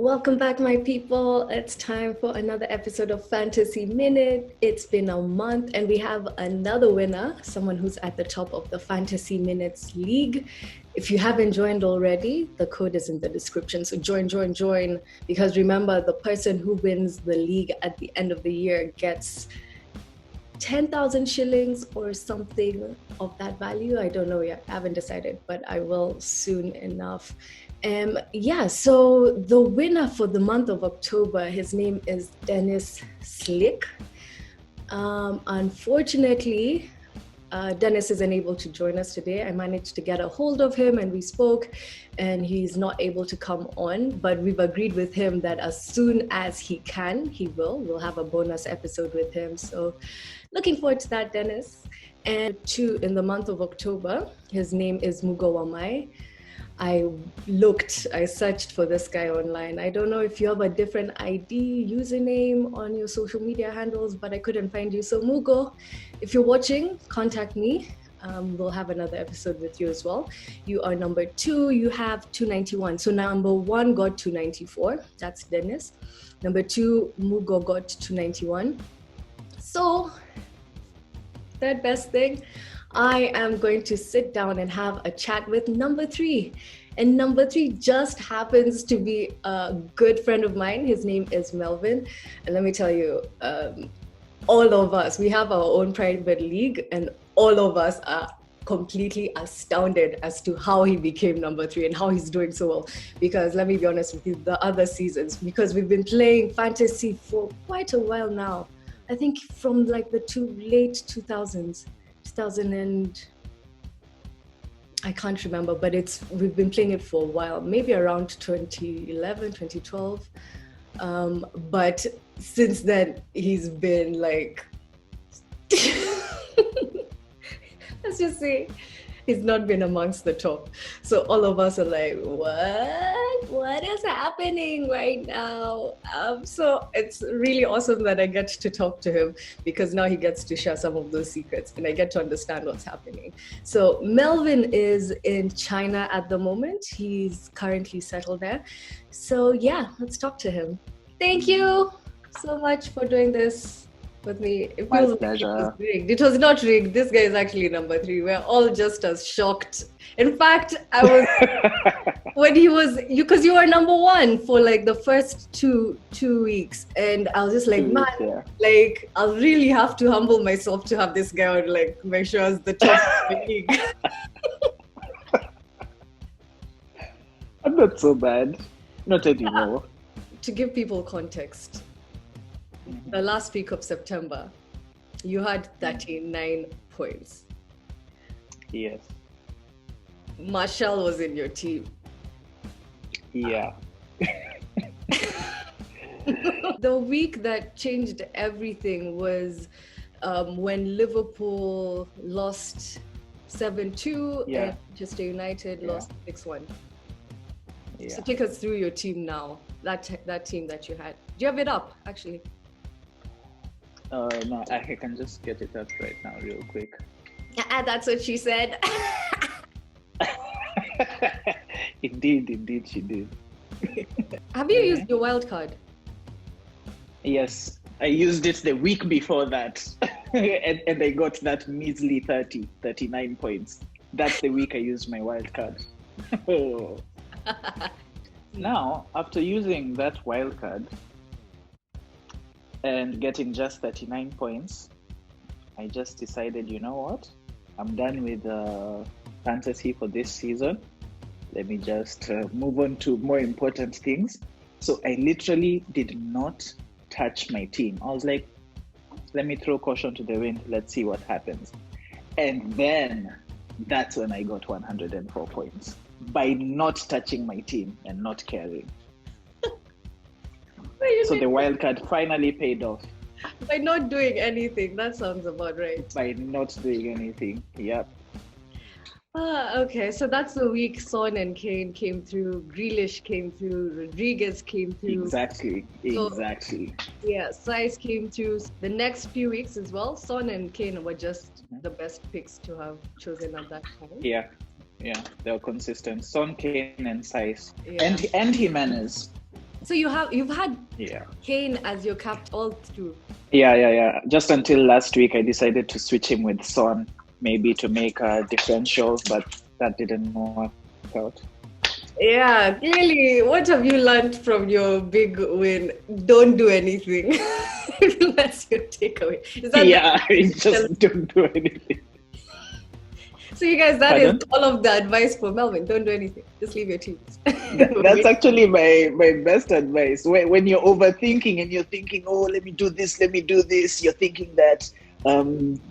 Welcome back, my people. It's time for another episode of Fantasy Minute. It's been a month and we have another winner, someone who's at the top of the Fantasy Minutes League. If you haven't joined already, the code is in the description. So join. Because remember, the person who wins the league at the end of the year gets 10,000 shillings or something of that value. I don't know yet. I haven't decided, but I will soon enough. So the winner for the month of October, his name is Dennis Slick. Unfortunately, Dennis isn't able to join us today. I managed to get a hold of him and we spoke, and he's not able to come on, but we've agreed with him that as soon as he can, he will. We'll have a bonus episode with him. So looking forward to that, Dennis. And two, in the month of October, his name is Mugawamai. I searched for this guy online. I don't know if you have a different ID username on your social media handles, but I couldn't find you. So Mugo, if you're watching, contact me. We'll have another episode with you as well. You are number 2, you have 291. So number 1 got 294, that's Dennis. Number 2, Mugo got 291. So, third best thing, I am going to sit down and have a chat with number 3. And number 3 just happens to be a good friend of mine. His name is Melvin. And let me tell you, all of us, we have our own private league, and all of us are completely astounded as to how he became number 3 and how he's doing so well. Because let me be honest with you, the other seasons, because we've been playing fantasy for quite a while now. I think from like the late 2000s. 2000 and I can't remember, but we've been playing it for a while, maybe around 2011, 2012. But since then, he's been like, let's just say, he's not been amongst the top. So all of us are like, what is happening right now? So it's really awesome that I get to talk to him, because now he gets to share some of those secrets and I get to understand what's happening. So Melvin is in China at the moment. He's currently settled there. So yeah, let's talk to him. Thank you so much for doing this with me. It My feels pleasure. like it was rigged. It was not rigged. This guy is actually number 3. We're all just as shocked. In fact, I was when he was because you were number 1 for like the first two weeks, and I was just like, like I'll really have to humble myself to have this guy on, like, make sure it's the top of the league. I'm not so bad. Not anymore. To give people context, the last week of September, you had 39 points. Yes. Marshall was in your team. Yeah. The week that changed everything was when Liverpool lost 7-2 and Manchester United lost 6-1. Yeah. So take us through your team now, that team that you had. Do you have it up, actually? No, I can just get it up right now real quick. That's what she said. Indeed, she did. Have you used your wild card? Yes, I used it the week before that. and I got that measly 39 points. That's the week I used my wild card. Now, after using that wild card and getting just 39 points, I just decided, you know what? I'm done with fantasy for this season. Let me just move on to more important things. So I literally did not touch my team. I was like, let me throw caution to the wind. Let's see what happens. And then that's when I got 104 points by not touching my team and not caring. So the wild card finally paid off. By not doing anything. That sounds about right. By not doing anything. Yep. Okay, so that's the week Son and Kane came through, Grealish came through, Rodriguez came through. Exactly. Yeah, Size came through. The next few weeks as well, Son and Kane were just the best picks to have chosen at that time. Yeah, they were consistent. Son, Kane, and Size. Yeah. And Jimenez. So you've had Yeah. Kane as your captain all through. Yeah. Just until last week, I decided to switch him with Son, maybe to make a differential, but that didn't work out. Yeah, clearly, what have you learned from your big win? Don't do anything. That's your takeaway. Is that Yeah, just don't do anything. So you guys, that Pardon? is all of the advice for Melvin. Don't do anything. Just leave your teams. That's actually my best advice. When you're overthinking and you're thinking, oh, let me do this, you're thinking that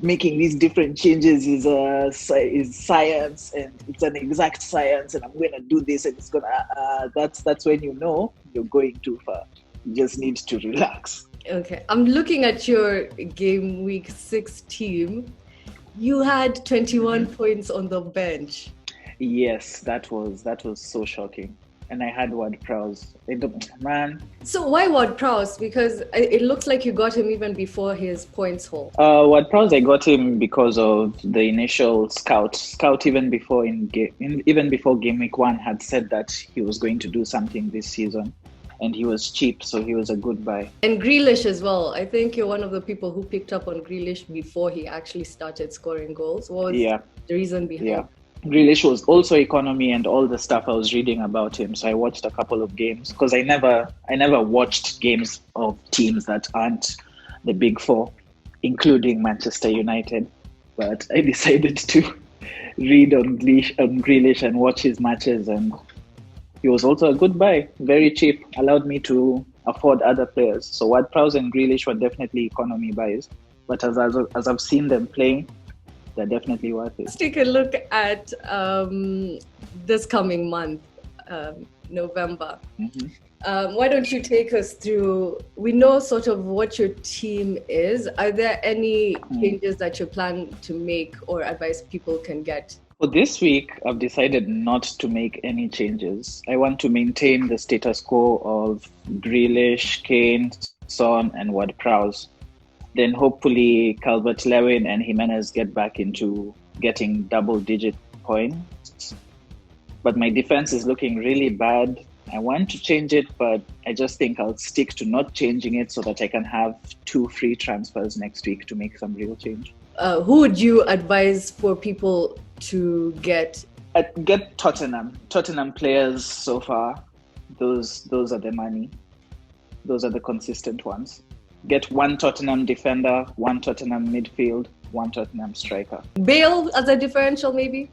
making these different changes is science, and it's an exact science, and I'm going to do this, and it's going to, that's when you know you're going too far. You just need to relax. Okay. I'm looking at your game week 6 team. You had 21 points on the bench. Yes, that was so shocking. And I had Ward-Prowse. Man. So why Ward-Prowse? Because it looks like you got him even before his points haul. Ward-Prowse, I got him because of the initial scout. Scout even before game week 1 had said that he was going to do something this season. And he was cheap, so he was a good buy. And Grealish as well. I think you're one of the people who picked up on Grealish before he actually started scoring goals. What was the reason behind? Yeah. Grealish was also economy and all the stuff I was reading about him. So I watched a couple of games because I never watched games of teams that aren't the big four, including Manchester United. But I decided to read on Grealish and watch his matches, and he was also a good buy, very cheap, allowed me to afford other players. So Ward-Prowse and Grealish were definitely economy buys, but as I've seen them playing, they're definitely worth it. Let's take a look at this coming month, November. Mm-hmm. Why don't you take us through, we know sort of what your team is. Are there any changes that you plan to make or advice people can get? For this week, I've decided not to make any changes. I want to maintain the status quo of Grealish, Kane, Son, and Ward-Prowse. Then hopefully Calvert-Lewin and Jimenez get back into getting double-digit points. But my defense is looking really bad. I want to change it, but I just think I'll stick to not changing it so that I can have 2 free transfers next week to make some real change. Who would you advise for people to get? Get Tottenham players so far. Those are the money. Those are the consistent ones. Get 1 Tottenham defender, 1 Tottenham midfield, 1 Tottenham striker. Bale as a differential, maybe?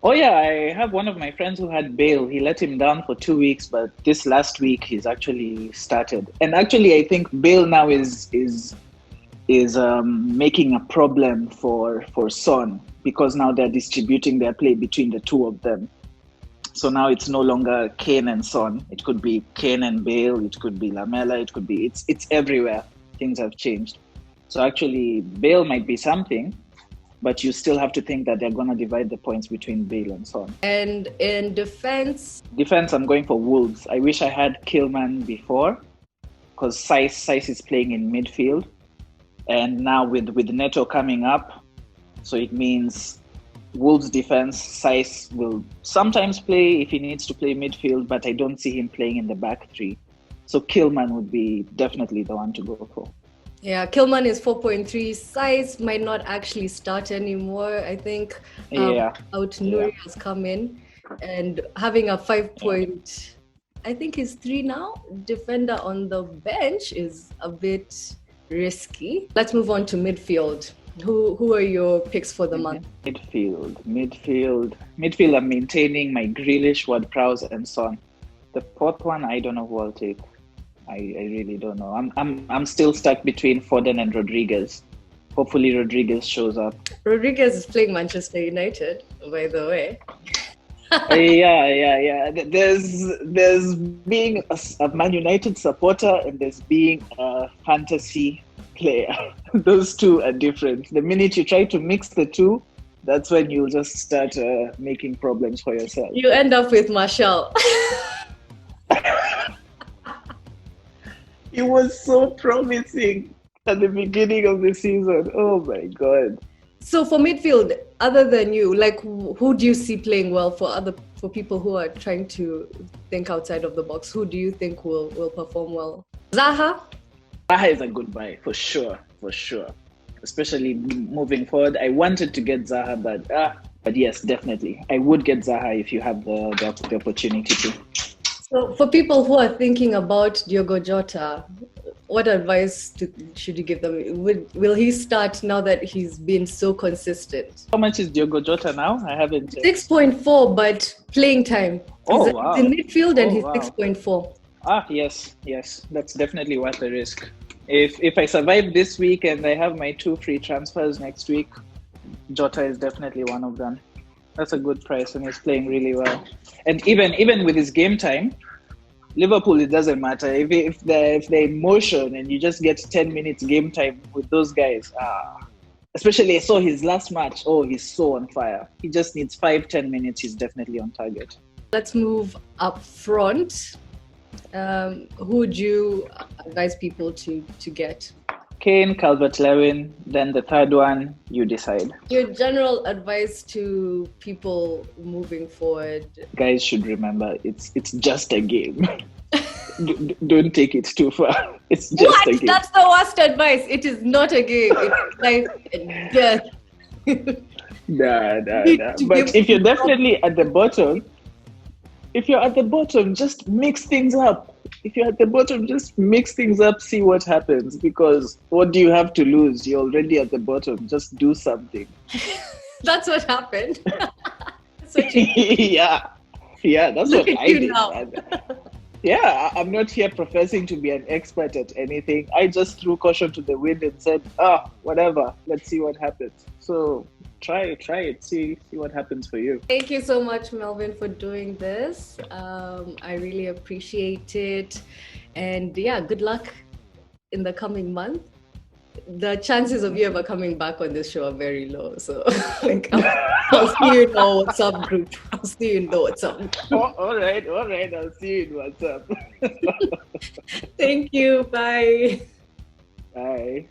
Oh yeah, I have one of my friends who had Bale. He let him down for 2 weeks, but this last week he's actually started. And actually, I think Bale now is making a problem for Son, because now they're distributing their play between the two of them. So now it's no longer Kane and Son. It could be Kane and Bale. It could be Lamela. It could be it's everywhere. Things have changed. So actually, Bale might be something, but you still have to think that they're going to divide the points between Bale and Son. And in defense, I'm going for Wolves. I wish I had Kilman before, because Saiss is playing in midfield, and now with Neto coming up, so it means Wolves defense, Saiss will sometimes play if he needs to play midfield, but I don't see him playing in the back three. So Kilman would be definitely the one to go for. Yeah, Kilman is 4.3. Saiss might not actually start anymore. I think Out-Nouri has come in, and having a 5 point, I think he's 3 now, defender on the bench is a bit risky. Let's move on to midfield. Who are your picks for the month? Midfield. I'm maintaining my Grealish, Ward-Prowse, and Son. The 4th one, I don't know who I'll take. I really don't know. I'm still stuck between Foden and Rodriguez. Hopefully Rodriguez shows up. Rodriguez is playing Manchester United, by the way. Yeah. There's being a Man United supporter and there's being a fantasy player. Those two are different. The minute you try to mix the two, that's when you'll just start making problems for yourself. You end up with Martial. It was so promising at the beginning of the season. Oh my God. So for midfield, other than you, like who do you see playing well for people who are trying to think outside of the box? Who do you think will perform well? Zaha? Zaha is a good buy for sure, for sure. Especially moving forward. I wanted to get Zaha, but yes, definitely. I would get Zaha if you have the opportunity to. So for people who are thinking about Diogo Jota, what advice should you give them? Will he start now that he's been so consistent? How much is Diogo Jota now? I haven't. 6.4, but playing time. Oh, wow. He's in midfield and he's wow. 6.4. Yes. That's definitely worth the risk. If I survive this week and I have my 2 free transfers next week, Jota is definitely one of them. That's a good price and he's playing really well. And even with his game time, Liverpool, it doesn't matter. If they're in motion and you just get 10 minutes game time with those guys, especially I saw his last match. Oh, he's so on fire. He just needs 5-10 minutes. He's definitely on target. Let's move up front. Who would you advise people to get? Kane, Calvert-Lewin, then the third one, you decide. Your general advice to people moving forward? Guys should remember, it's just a game. Don't take it too far. It's just a game. That's the worst advice. It is not a game. It's life and death. Nah. But if you're definitely at the bottom, just mix things up. If you're at the bottom, just mix things up, see what happens. Because what do you have to lose? You're already at the bottom. Just do something. That's what happened. That's what yeah, that's Look what at I you did. now. Yeah, I'm not here professing to be an expert at anything. I just threw caution to the wind and said, whatever, let's see what happens. So try it, see what happens for you. Thank you so much, Melvin, for doing this. I really appreciate it. And yeah, good luck in the coming month. The chances of you ever coming back on this show are very low. So I'll see you in our WhatsApp group. I'll see you in the WhatsApp. All right. I'll see you in WhatsApp. Thank you. Bye. Bye.